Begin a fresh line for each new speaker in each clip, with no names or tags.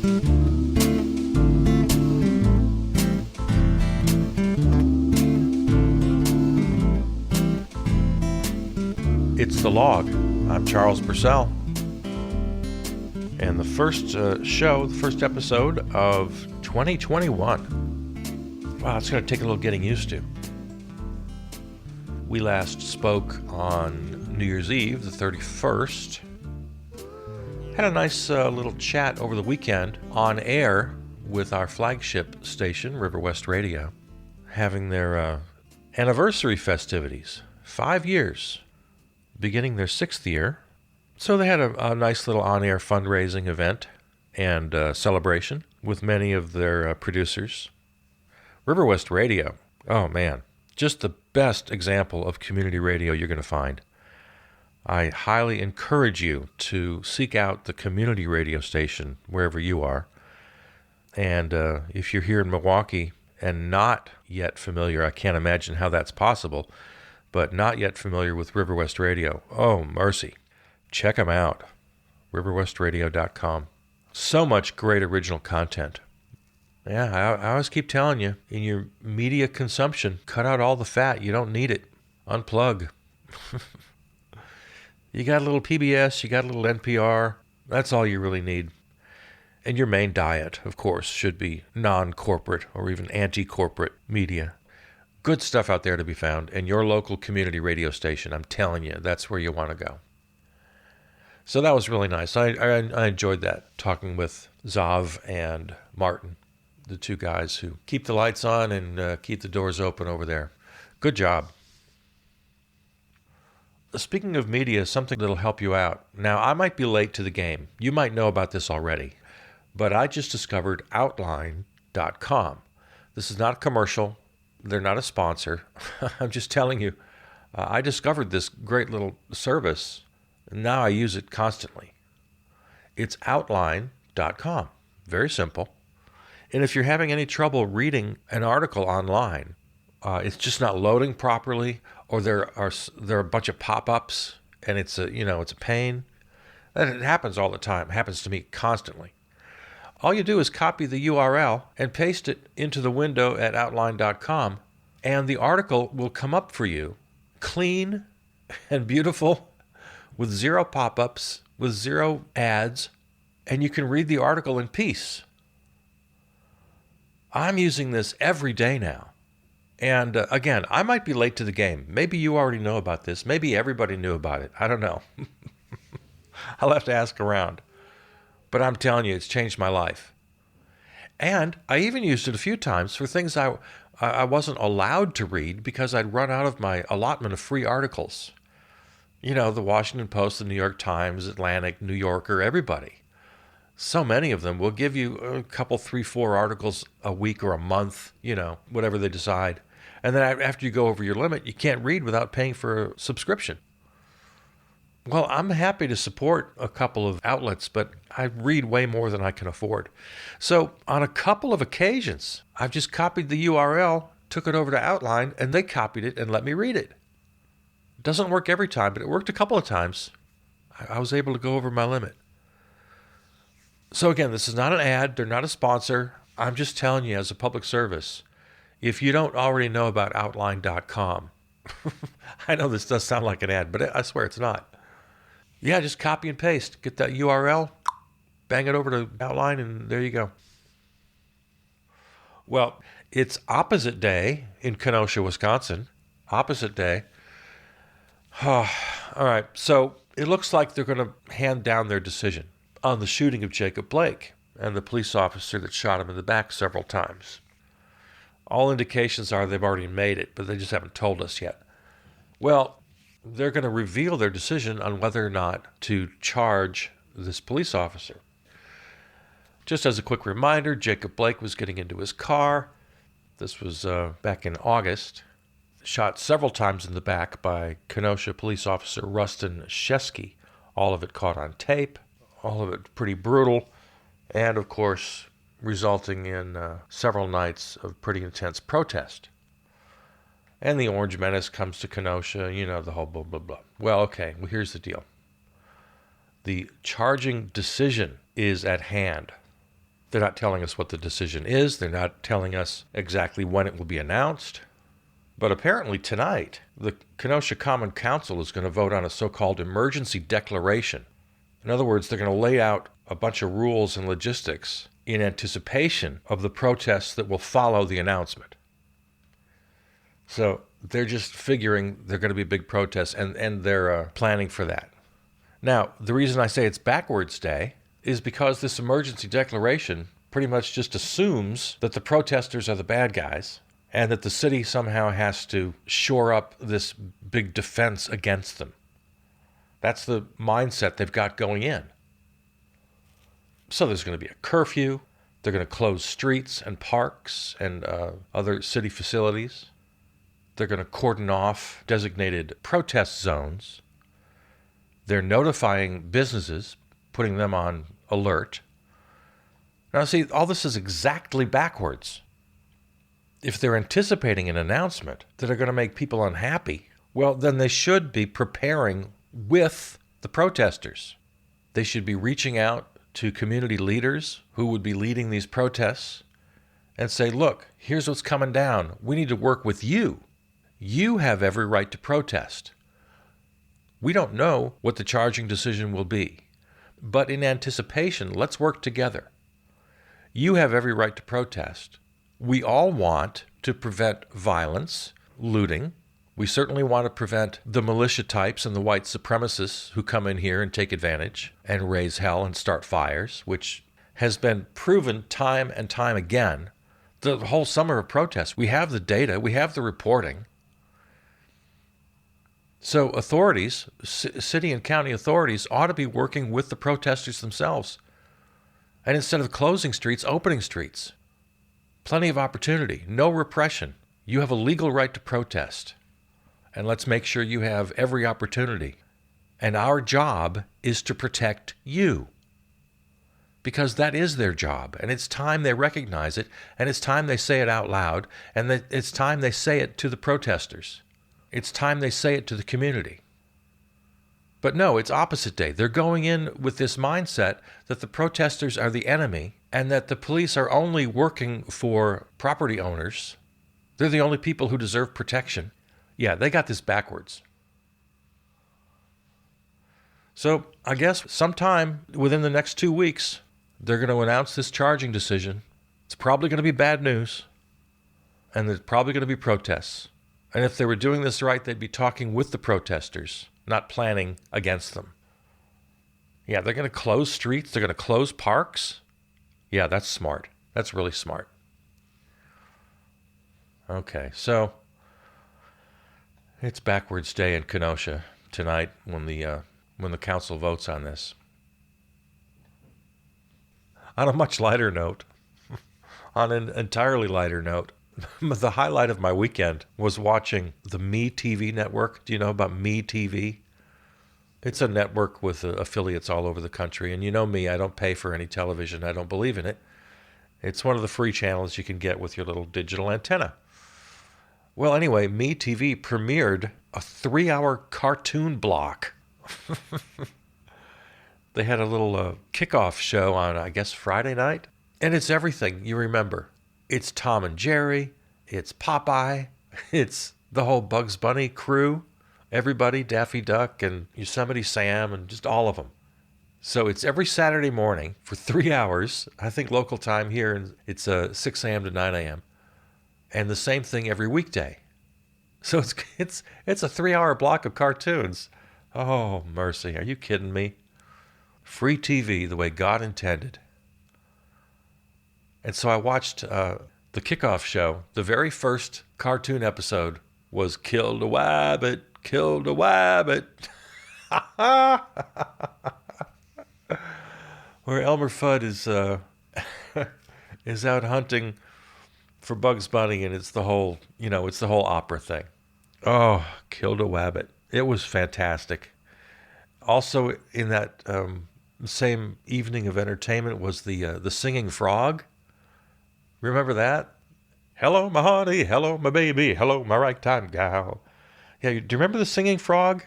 It's The Log. I'm Charles Purcell. And the first first episode of 2021. Wow, it's going to take a little getting used to. We last spoke on New Year's Eve, the 31st. Had a nice little chat over the weekend on air with our flagship station, River West Radio, having their anniversary festivities. 5 years. Beginning their 6th year. So they had a nice little on-air fundraising event and celebration with many of their producers. River West Radio, oh man, just the best example of community radio you're going to find. I highly encourage you to seek out the community radio station wherever you are. And if you're here in Milwaukee and not yet familiar, I can't imagine how that's possible, but not yet familiar with River West Radio, oh mercy, check them out, riverwestradio.com. So much great original content. Yeah, I always keep telling you, in your media consumption, cut out all the fat. You don't need it. Unplug. You got a little PBS, you got a little NPR. That's all you really need. And your main diet, of course, should be non-corporate or even anti-corporate media. Good stuff out there to be found, and your local community radio station, I'm telling you, that's where you want to go. So that was really nice. I enjoyed that, talking with Zav and Martin, the two guys who keep the lights on and keep the doors open over there. Good job. Speaking of media, something that'll help you out. Now, I might be late to the game. You might know about this already, but I just discovered Outline.com. This is not a commercial. They're not a sponsor. I'm just telling you, I discovered this great little service, and now I use it constantly. It's Outline.com. Very simple. And if you're having any trouble reading an article online, it's just not loading properly, or there are a bunch of pop-ups, and it's a pain. And it happens all the time. It happens to me constantly. All you do is copy the URL and paste it into the window at Outline.com, and the article will come up for you, clean and beautiful, with zero pop-ups, with zero ads, and you can read the article in peace. I'm using this every day now. And again, I might be late to the game. Maybe you already know about this. Maybe everybody knew about it. I don't know. I'll have to ask around. But I'm telling you, it's changed my life. And I even used it a few times for things I wasn't allowed to read because I'd run out of my allotment of free articles. You know, the Washington Post, the New York Times, Atlantic, New Yorker, everybody. So many of them will give you a couple, 3, 4 articles a week or a month, whatever they decide. And then after you go over your limit, you can't read without paying for a subscription. Well, I'm happy to support a couple of outlets, but I read way more than I can afford. So on a couple of occasions, I've just copied the URL, took it over to Outline, and they copied it and let me read it. It doesn't work every time, but it worked a couple of times. I was able to go over my limit. So again, this is not an ad. They're not a sponsor. I'm just telling you as a public service, if you don't already know about Outline.com, I know this does sound like an ad, but I swear it's not. Yeah, just copy and paste. Get that URL, bang it over to Outline, and there you go. Well, it's opposite day in Kenosha, Wisconsin. Opposite day. All right, so it looks like they're going to hand down their decision on the shooting of Jacob Blake and the police officer that shot him in the back several times. All indications are they've already made it, but they just haven't told us yet. Well, they're going to reveal their decision on whether or not to charge this police officer. Just as a quick reminder, Jacob Blake was getting into his car. This was back in August. Shot several times in the back by Kenosha police officer Rustin Shesky. All of it caught on tape. All of it pretty brutal. And, of course, resulting in several nights of pretty intense protest. And the Orange Menace comes to Kenosha, the whole blah, blah, blah. Well, okay, here's the deal. The charging decision is at hand. They're not telling us what the decision is. They're not telling us exactly when it will be announced. But apparently tonight, the Kenosha Common Council is going to vote on a so-called emergency declaration. In other words, they're going to lay out a bunch of rules and logistics in anticipation of the protests that will follow the announcement. So they're just figuring they're going to be big protests, and they're planning for that. Now, the reason I say it's backwards day is because this emergency declaration pretty much just assumes that the protesters are the bad guys and that the city somehow has to shore up this big defense against them. That's the mindset they've got going in. So there's going to be a curfew. They're going to close streets and parks and other city facilities. They're going to cordon off designated protest zones. They're notifying businesses, putting them on alert. Now, see, all this is exactly backwards. If they're anticipating an announcement that are going to make people unhappy, well, then they should be preparing with the protesters. They should be reaching out to community leaders who would be leading these protests and say, look, here's what's coming down. We need to work with you. You have every right to protest. We don't know what the charging decision will be, but in anticipation, let's work together. You have every right to protest. We all want to prevent violence, looting. We certainly want to prevent the militia types and the white supremacists who come in here and take advantage and raise hell and start fires, which has been proven time and time again. The whole summer of protests, we have the data, we have the reporting. So authorities, city and county authorities, ought to be working with the protesters themselves. And instead of closing streets, opening streets. Plenty of opportunity, no repression. You have a legal right to protest. And let's make sure you have every opportunity. And our job is to protect you. Because that is their job. And it's time they recognize it. And it's time they say it out loud. And it's time they say it to the protesters. It's time they say it to the community. But no, it's opposite day. They're going in with this mindset that the protesters are the enemy and that the police are only working for property owners. They're the only people who deserve protection. Yeah, they got this backwards. So I guess sometime within the next 2 weeks, they're going to announce this charging decision. It's probably going to be bad news. And there's probably going to be protests. And if they were doing this right, they'd be talking with the protesters, not planning against them. Yeah, they're going to close streets. They're going to close parks. Yeah, that's smart. That's really smart. Okay, so it's backwards day in Kenosha tonight when the council votes on this. On a much lighter note, on an entirely lighter note, the highlight of my weekend was watching the MeTV network. Do you know about MeTV? It's a network with affiliates all over the country. And you know me, I don't pay for any television. I don't believe in it. It's one of the free channels you can get with your little digital antenna. Well, anyway, MeTV premiered a 3-hour cartoon block. They had a little kickoff show on, I guess, Friday night. And it's everything you remember. It's Tom and Jerry, it's Popeye, it's the whole Bugs Bunny crew, everybody, Daffy Duck and Yosemite Sam and just all of them. So it's every Saturday morning for 3 hours. I think local time here, it's 6 a.m. to 9 a.m. And the same thing every weekday. So it's a 3-hour block of cartoons. Oh, mercy. Are you kidding me? Free TV the way God intended. And so I watched the kickoff show. The very first cartoon episode was Killed a Wabbit, Killed a Wabbit. Where Elmer Fudd is out hunting for Bugs Bunny, and it's the whole opera thing. Oh, Killed a Wabbit. It was fantastic. Also in that same evening of entertainment was the singing frog. Remember that? Hello, my honey. Hello, my baby. Hello, my ragtime gal. Yeah, do you remember the singing frog?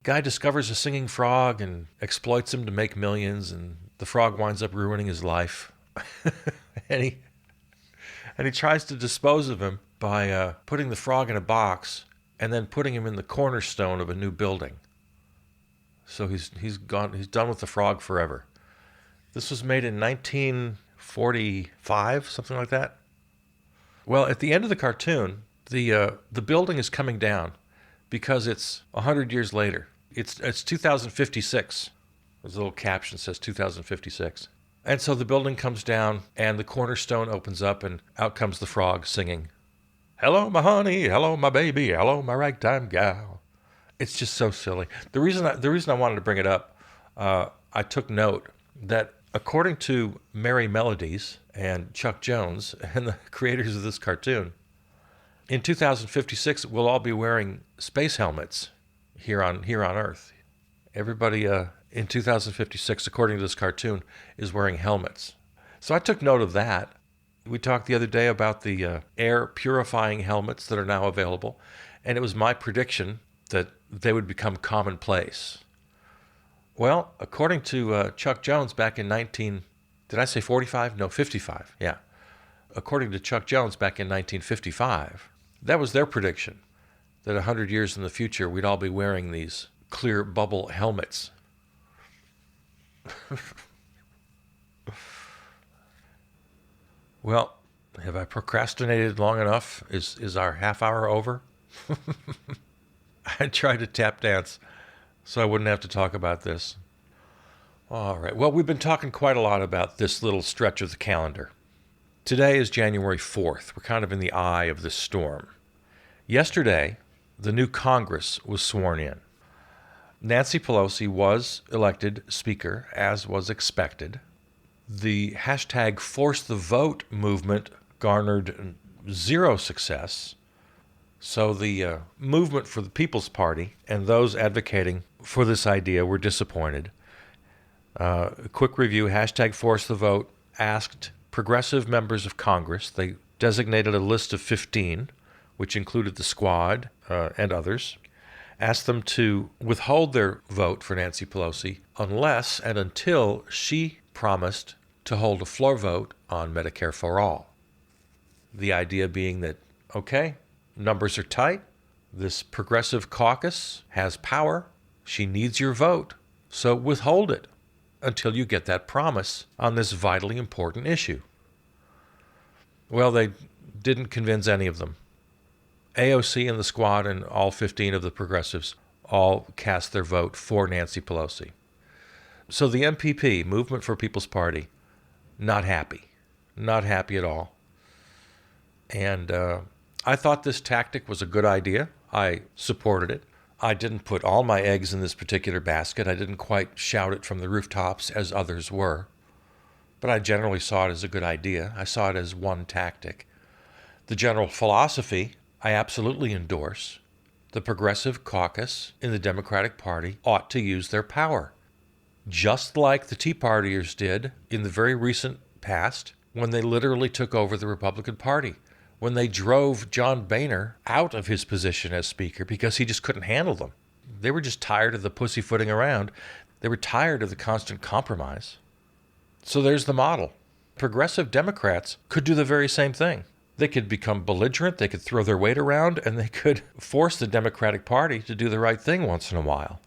Guy discovers a singing frog and exploits him to make millions, and the frog winds up ruining his life. and he tries to dispose of him by putting the frog in a box and then putting him in the cornerstone of a new building. So he's done with the frog forever. This was made in 1945, something like that. Well, at the end of the cartoon, the building is coming down because it's 100 years later. It's 2056. There's a little caption that says 2056. And so the building comes down and the cornerstone opens up and out comes the frog singing, "Hello, my honey. Hello, my baby. Hello, my ragtime gal." It's just so silly. The reason I wanted to bring it up, I took note that according to Merry Melodies and Chuck Jones and the creators of this cartoon, in 2056 we'll all be wearing space helmets here on Earth. Everybody in 2056, according to this cartoon, is wearing helmets. So I took note of that. We talked the other day about the air purifying helmets that are now available, and it was my prediction that they would become commonplace. Well, according to Chuck Jones back in did I say 45? No, 55, yeah. According to Chuck Jones back in 1955, that was their prediction, that 100 years in the future we'd all be wearing these clear bubble helmets. Well, have I procrastinated long enough? Is our half hour over? I tried to tap dance so I wouldn't have to talk about this. All right. Well, we've been talking quite a lot about this little stretch of the calendar. Today is January 4th. We're kind of in the eye of this storm. Yesterday, the new Congress was sworn in. Nancy Pelosi was elected Speaker, as was expected. The hashtag Force the Vote movement garnered zero success. So the movement for the People's Party and those advocating for this idea were disappointed. A quick review, hashtag Force the Vote asked progressive members of Congress, they designated a list of 15, which included the Squad and others, asked them to withhold their vote for Nancy Pelosi unless and until she promised to hold a floor vote on Medicare for All. The idea being that, okay, numbers are tight, this progressive caucus has power, she needs your vote, so withhold it until you get that promise on this vitally important issue. Well, they didn't convince any of them. AOC and the Squad and all 15 of the progressives all cast their vote for Nancy Pelosi. So the MPP, Movement for People's Party, not happy. Not happy at all. And I thought this tactic was a good idea. I supported it. I didn't put all my eggs in this particular basket. I didn't quite shout it from the rooftops as others were. But I generally saw it as a good idea. I saw it as one tactic. The general philosophy I absolutely endorse. The Progressive Caucus in the Democratic Party ought to use their power, just like the Tea Partiers did in the very recent past when they literally took over the Republican Party, when they drove John Boehner out of his position as Speaker because he just couldn't handle them. They were just tired of the pussyfooting around. They were tired of the constant compromise. So there's the model. Progressive Democrats could do the very same thing. They could become belligerent, they could throw their weight around, and they could force the Democratic Party to do the right thing once in a while.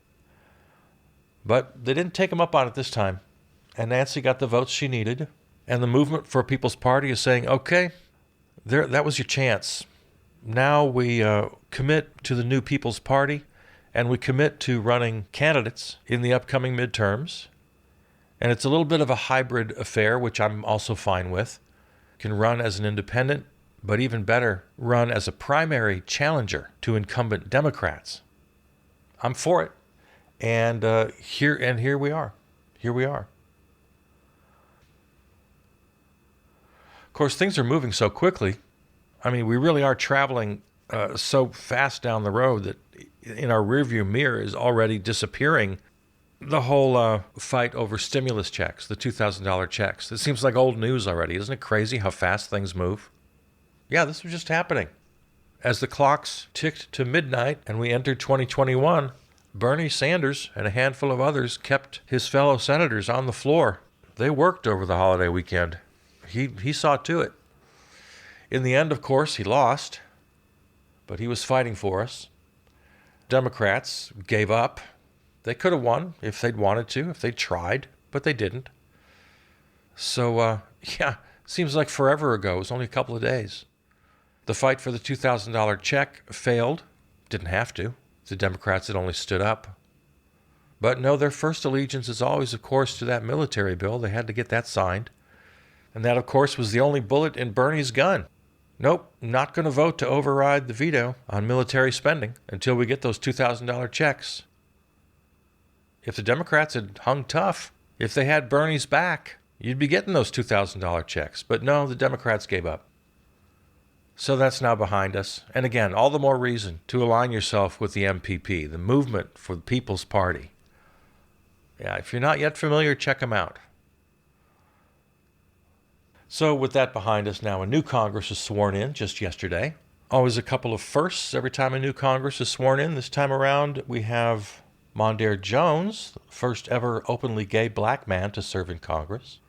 But they didn't take them up on it this time. And Nancy got the votes she needed. And the Movement for People's Party is saying, okay, that was your chance. Now we commit to the new People's Party, and we commit to running candidates in the upcoming midterms. And it's a little bit of a hybrid affair, which I'm also fine with. Can run as an independent, but even better, run as a primary challenger to incumbent Democrats. I'm for it. And here we are. Here we are. Of course, things are moving so quickly. I mean, we really are traveling so fast down the road that in our rearview mirror is already disappearing the whole fight over stimulus checks, the $2,000 checks. It seems like old news already. Isn't it crazy how fast things move? Yeah, this was just happening. As the clocks ticked to midnight and we entered 2021, Bernie Sanders and a handful of others kept his fellow senators on the floor. They worked over the holiday weekend. He saw to it. In the end, of course, he lost, but he was fighting for us. Democrats gave up. They could have won if they'd wanted to, if they'd tried, but they didn't. So, seems like forever ago. It was only a couple of days. The fight for the $2,000 check failed. Didn't have to. The Democrats had only stood up. But no, their first allegiance is always, of course, to that military bill. They had to get that signed. And that, of course, was the only bullet in Bernie's gun. Nope, not going to vote to override the veto on military spending until we get those $2,000 checks. If the Democrats had hung tough, if they had Bernie's back, you'd be getting those $2,000 checks. But no, the Democrats gave up. So that's now behind us. And again, all the more reason to align yourself with the MPP, the Movement for the People's Party. Yeah, if you're not yet familiar, check them out. So with that behind us now, a new Congress was sworn in just yesterday. Always a couple of firsts every time a new Congress is sworn in. This time around, we have Mondaire Jones, first ever openly gay black man to serve in Congress.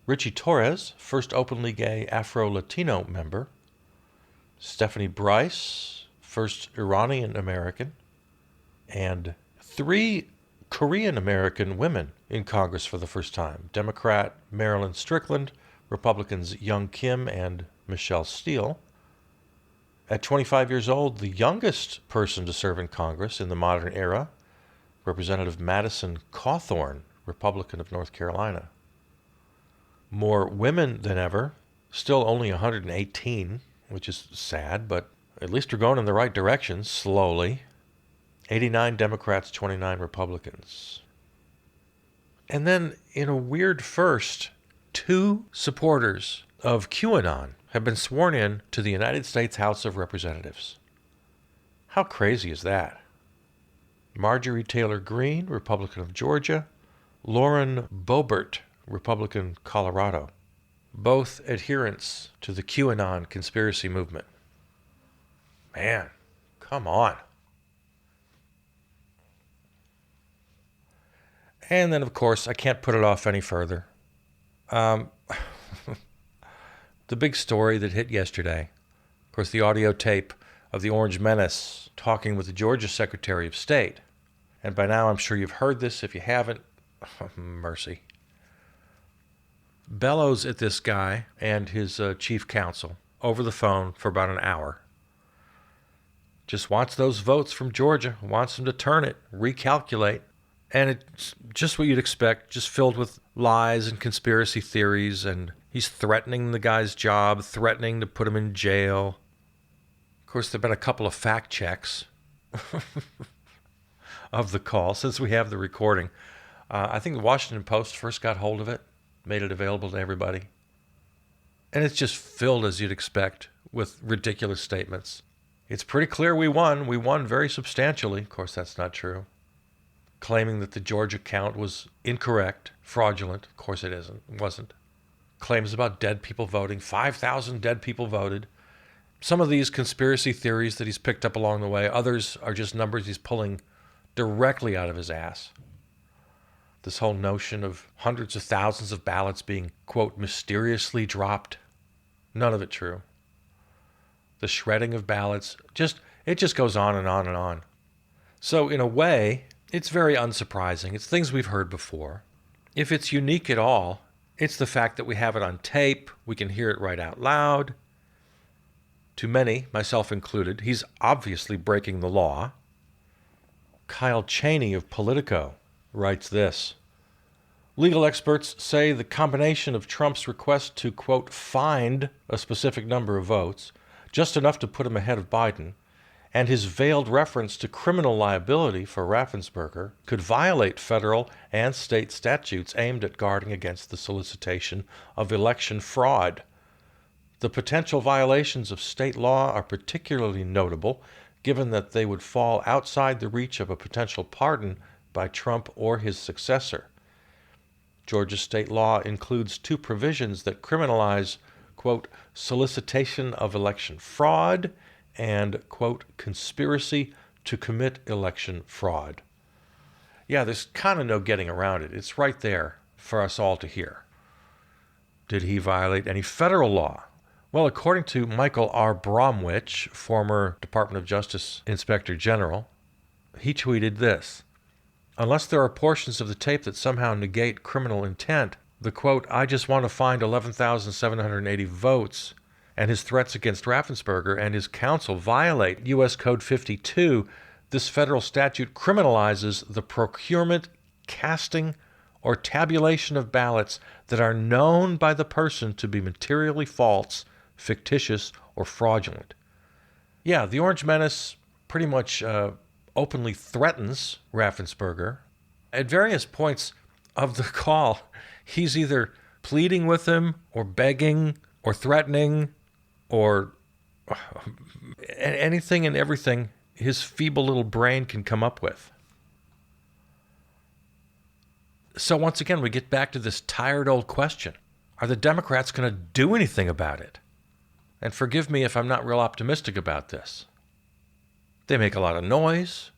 Richie Torres, first openly gay Afro-Latino member. Stephanie Bryce, first Iranian-American. And 3 Korean-American women in Congress for the first time. Democrat Marilyn Strickland, Republicans Young Kim and Michelle Steele. At 25 years old, the youngest person to serve in Congress in the modern era, Representative Madison Cawthorn, Republican of North Carolina. More women than ever, still only 118, which is sad, but at least we're going in the right direction, slowly. 89 Democrats, 29 Republicans. And then, in a weird first, 2 supporters of QAnon have been sworn in to the United States House of Representatives. How crazy is that? Marjorie Taylor Greene, Republican of Georgia. Lauren Boebert, Republican, Colorado. Both adherents to the QAnon conspiracy movement. Man, come on. And then, of course, I can't put it off any further. The big story that hit yesterday, of course, the audio tape of the Orange Menace talking with the Georgia Secretary of State. And by now, I'm sure you've heard this. If you haven't, mercy. Bellows at this guy and his chief counsel over the phone for about an hour. Just wants those votes from Georgia, wants them to turn it, recalculate. And it's just what you'd expect, just filled with lies and conspiracy theories, and he's threatening the guy's job, threatening to put him in jail. Of course, there have been a couple of fact checks of the call since we have the recording. I think the Washington Post first got hold of it, made it available to everybody. And it's just filled, as you'd expect, with ridiculous statements. It's pretty clear we won. We won very substantially. Of course, that's not true. Claiming that the Georgia count was incorrect, fraudulent. Of course it isn't. It wasn't. Claims about dead people voting. 5,000 dead people voted. Some of these conspiracy theories that he's picked up along the way, others are just numbers he's pulling directly out of his ass. This whole notion of hundreds of thousands of ballots being, quote, mysteriously dropped. None of it true. The shredding of ballots, it just goes on and on and on. So in a way, it's very unsurprising. It's things we've heard before. If it's unique at all, it's the fact that we have it on tape. We can hear it right out loud. To many, myself included, he's obviously breaking the law. Kyle Cheney of Politico writes this. Legal experts say the combination of Trump's request to, quote, find a specific number of votes, just enough to put him ahead of Biden, and his veiled reference to criminal liability for Raffensperger could violate federal and state statutes aimed at guarding against the solicitation of election fraud. The potential violations of state law are particularly notable, given that they would fall outside the reach of a potential pardon by Trump or his successor. Georgia state law includes 2 provisions that criminalize, quote, solicitation of election fraud and, quote, conspiracy to commit election fraud. Yeah, there's kind of no getting around it. It's right there for us all to hear. did he violate any federal law? Well, according to Michael R. Bromwich, former Department of Justice Inspector General, he tweeted this: unless there are portions of the tape that somehow negate criminal intent, the quote, "I just want to find 11,780 votes," and his threats against Raffensperger and his counsel violate U.S. Code 52, this federal statute criminalizes the procurement, casting, or tabulation of ballots that are known by the person to be materially false, fictitious, or fraudulent. Yeah, the Orange Menace pretty much openly threatens Raffensperger. At various points of the call, he's either pleading with him or begging or threatening or anything and everything his feeble little brain can come up with. So once again, we get back to this tired old question. Are the Democrats going to do anything about it? And forgive me if I'm not real optimistic about this. They make a lot of noise.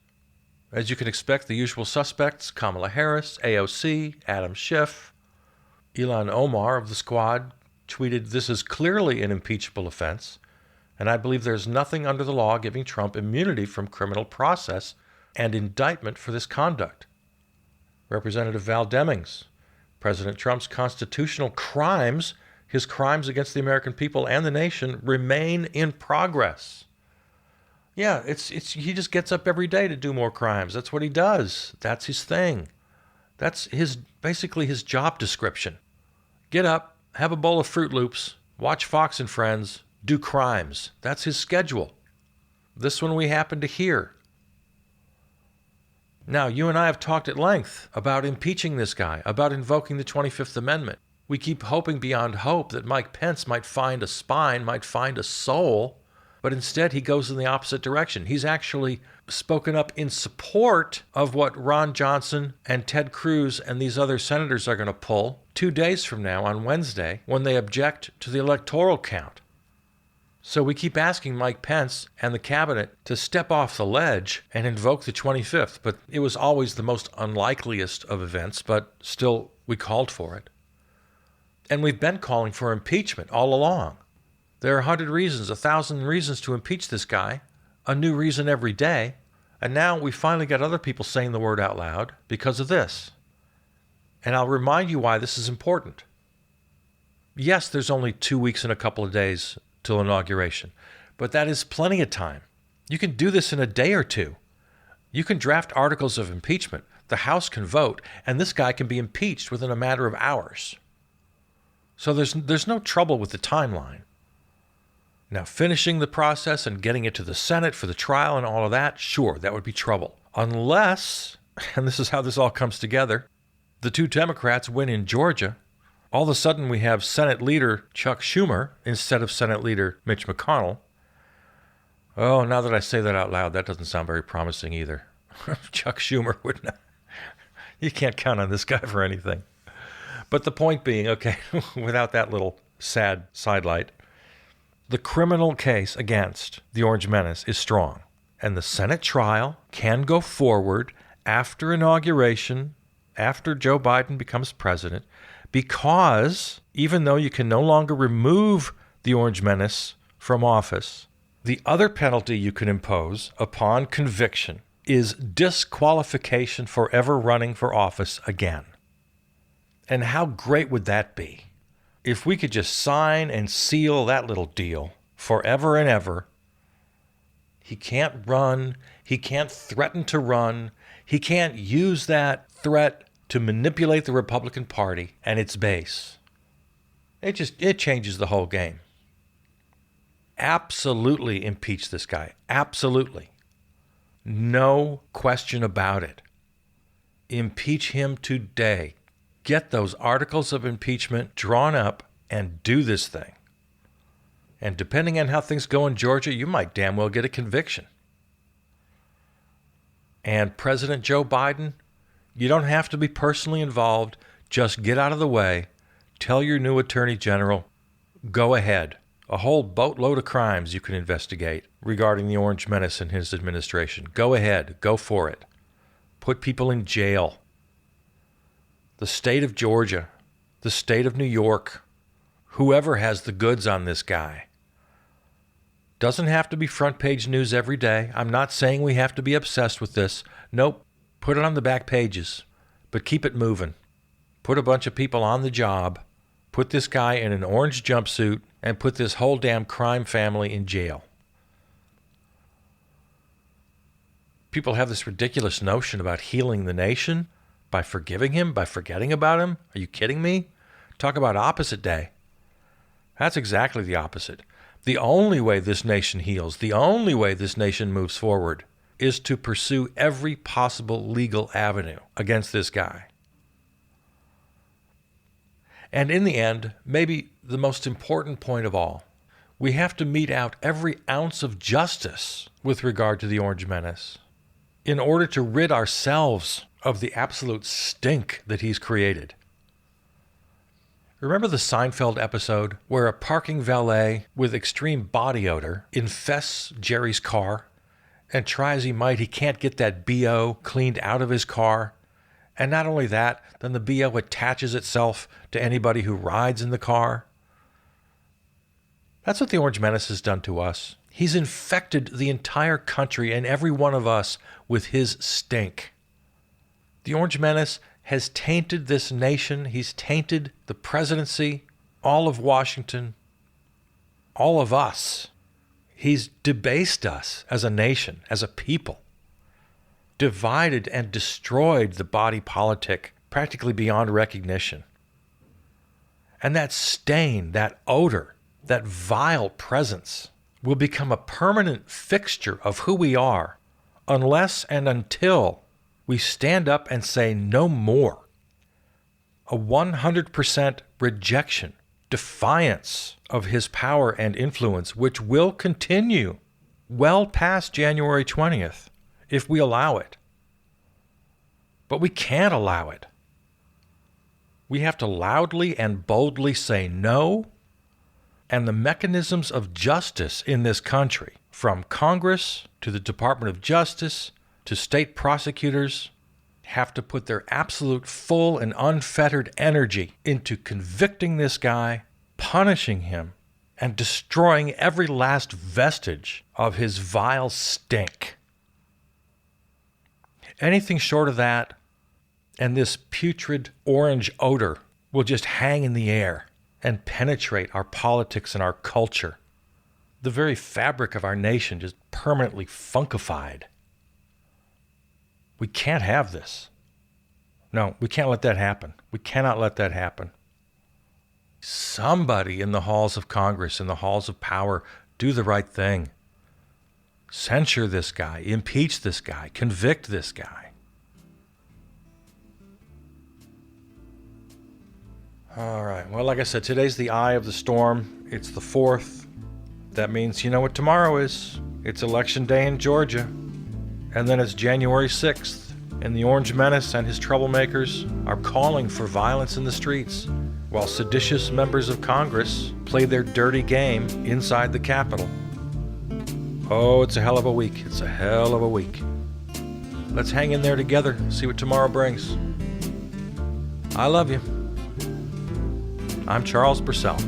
As you can expect, the usual suspects: Kamala Harris, AOC, Adam Schiff. Ilhan Omar of the Squad tweeted, "This is clearly an impeachable offense, and I believe there's nothing under the law giving Trump immunity from criminal process and indictment for this conduct." Representative Val Demings, President Trump's constitutional crimes, his crimes against the American people and the nation, remain in progress. Yeah, he just gets up every day to do more crimes. That's what he does. That's his thing. That's basically his job description. Get up, have a bowl of Fruit Loops, watch Fox and Friends, do crimes. That's his schedule. This one we happen to hear. Now, you and I have talked at length about impeaching this guy, about invoking the 25th Amendment. We keep hoping beyond hope that Mike Pence might find a spine, might find a soul, but instead he goes in the opposite direction. He's actually spoken up in support of what Ron Johnson and Ted Cruz and these other senators are going to pull 2 days from now on Wednesday when they object to the electoral count. So we keep asking Mike Pence and the cabinet to step off the ledge and invoke the 25th, but it was always the most unlikeliest of events, but still we called for it. And we've been calling for impeachment all along. There are 100 reasons, 1,000 reasons to impeach this guy, a new reason every day, and now we finally got other people saying the word out loud because of this. And I'll remind you why this is important. Yes, there's only 2 weeks and a couple of days till inauguration, but that is plenty of time. You can do this in a day or two. You can draft articles of impeachment, the House can vote, and this guy can be impeached within a matter of hours. So there's no trouble with the timeline. Now, finishing the process and getting it to the Senate for the trial and all of that, sure, that would be trouble. Unless, and this is how this all comes together, the two Democrats win in Georgia. All of a sudden, we have Senate Leader Chuck Schumer instead of Senate Leader Mitch McConnell. Oh, now that I say that out loud, that doesn't sound very promising either. Chuck Schumer would not. You can't count on this guy for anything. But the point being, okay, without that little sad sidelight, the criminal case against the Orange Menace is strong. And the Senate trial can go forward after inauguration, after Joe Biden becomes president, because even though you can no longer remove the Orange Menace from office, the other penalty you can impose upon conviction is disqualification for ever running for office again. And how great would that be? If we could just sign and seal that little deal forever and ever. He can't run. He can't threaten to run. He can't use that threat to manipulate the Republican Party and its base. It changes the whole game. Absolutely impeach this guy. Absolutely. No question about it. Impeach him today. Get those articles of impeachment drawn up and do this thing. And depending on how things go in Georgia, you might damn well get a conviction. And President Joe Biden, you don't have to be personally involved. Just get out of the way. Tell your new attorney general, go ahead. A whole boatload of crimes you can investigate regarding the Orange Menace and his administration. Go ahead. Go for it. Put people in jail. The state of Georgia, the state of New York, Whoever has the goods on this guy. Doesn't have to be front page news every day. I'm not saying we have to be obsessed with this. Nope. Put it on the back pages, but keep it moving. Put a bunch of people on the job. Put this guy in an orange jumpsuit and put this whole damn crime family in jail. People have this ridiculous notion about healing the nation by forgiving him, by forgetting about him. Are you kidding me? Talk about opposite day. That's exactly the opposite. The only way this nation heals, the only way this nation moves forward, is to pursue every possible legal avenue against this guy. And in the end, maybe the most important point of all, we have to mete out every ounce of justice with regard to the Orange Menace in order to rid ourselves of the absolute stink that he's created. Remember the Seinfeld episode where a parking valet with extreme body odor infests Jerry's car, and try as he might, he can't get that BO cleaned out of his car? And not only that, then the BO attaches itself to anybody who rides in the car. That's what the Orange Menace has done to us. He's infected the entire country and every one of us with his stink. The Orange Menace has tainted this nation. He's tainted the presidency, all of Washington, all of us. He's debased us as a nation, as a people, divided and destroyed the body politic practically beyond recognition. And that stain, that odor, that vile presence will become a permanent fixture of who we are unless and until we stand up and say no more. A 100% rejection, defiance of his power and influence, which will continue well past January 20th if we allow it. But we can't allow it. We have to loudly and boldly say no, and the mechanisms of justice in this country, from Congress to the Department of Justice to state prosecutors, have to put their absolute full and unfettered energy into convicting this guy, punishing him, and destroying every last vestige of his vile stink. Anything short of that, and this putrid orange odor will just hang in the air and penetrate our politics and our culture. The very fabric of our nation just permanently funkified. We can't have this. No, we can't let that happen. We cannot let that happen. Somebody in the halls of Congress, in the halls of power, do the right thing. Censure this guy, impeach this guy, convict this guy. All right, well, like I said, today's the eye of the storm. It's the 4th. That means you know what tomorrow is. It's Election Day in Georgia. And then it's January 6th, and the Orange Menace and his troublemakers are calling for violence in the streets, while seditious members of Congress play their dirty game inside the Capitol. Oh, it's a hell of a week. It's a hell of a week. Let's hang in there together, see what tomorrow brings. I love you. I'm Charles Purcell.